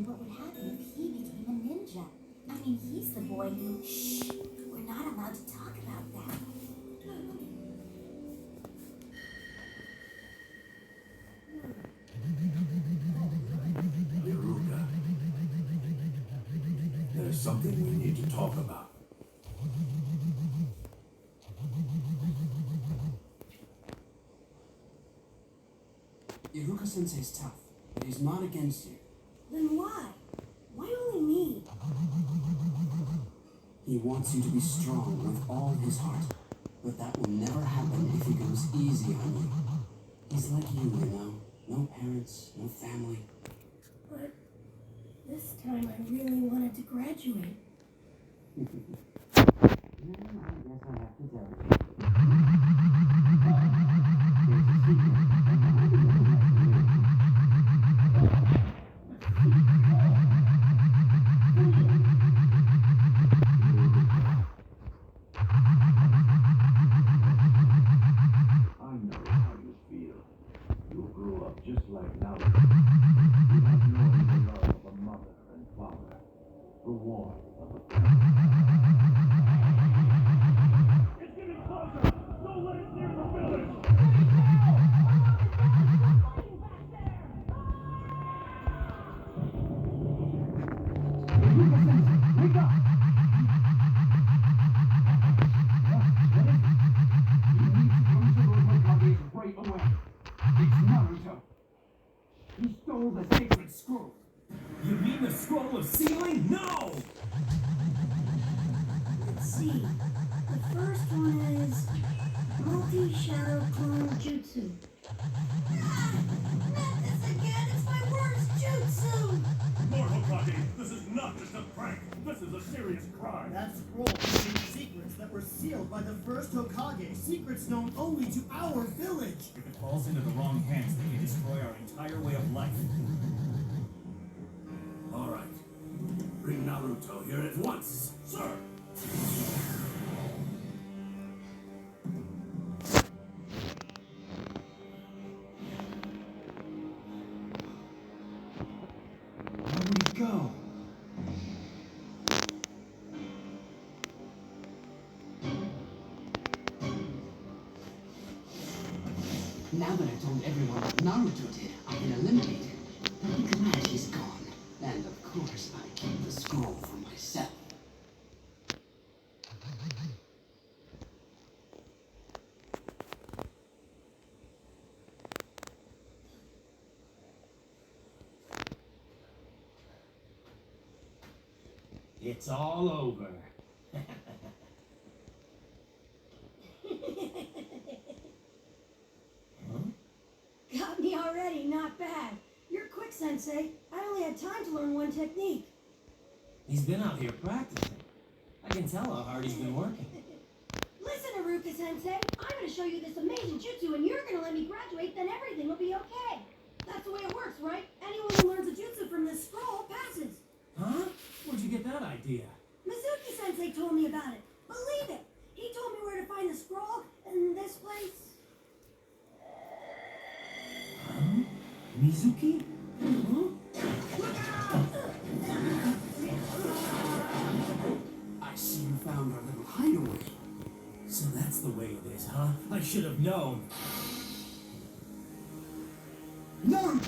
imagine what would happen if he became a ninja. I mean, he's the boy who... Shh! We're not allowed to talk about that. Iruka, there's something we need to talk about. Iruka-sensei's tough, but he's not against you. Then why? Why only me? He wants you to be strong with all his heart, but that will never happen if he goes easy on you. He's like you. No parents, no family. But this time I really wanted to graduate. I guess I have to tell you. There's a secret. I know how you feel. You'll grow up just like Naruto. Without knowing the love of a mother and father. The warmth of a family. It's getting closer! Don't let it near the village! Iruka-sensei, wake up! What is it? You need to come to Lord Hokage right away. It's Naruto. He stole the sacred scroll. You mean the scroll of sealing? No! Let's see. The first one is multi-shadow clone jutsu. Not this again! It's my worst jutsu! Lord Hokage, this is not just a prank. This is a serious crime. That scroll contains secrets that were sealed by the first Hokage. Secrets known only to our village. If it falls into the wrong hands, they can destroy our entire way of life. All right. Bring Naruto here at once, sir. Where would he go? Now that I told everyone what Naruto did, I can eliminate him. They'll be glad he's gone. And of course, I keep the scroll for myself. It's all over. Got me already, not bad. You're quick, Sensei. I only had time to learn one technique. He's been out here practicing. I can tell how hard he's been working. Listen, Iruka Sensei, I'm going to show you this amazing jutsu and you're going to let me graduate, then everything will be okay. That's the way it works, right? Anyone who learns a jutsu from this scroll passes. Huh? Where'd you get that idea? Mizuki Sensei told me about it. Believe it. He told me where to find the scroll in this place. Huh? Mizuki? Huh? I see you found our little hideaway. So that's the way it is, huh? I should have known. Naruto!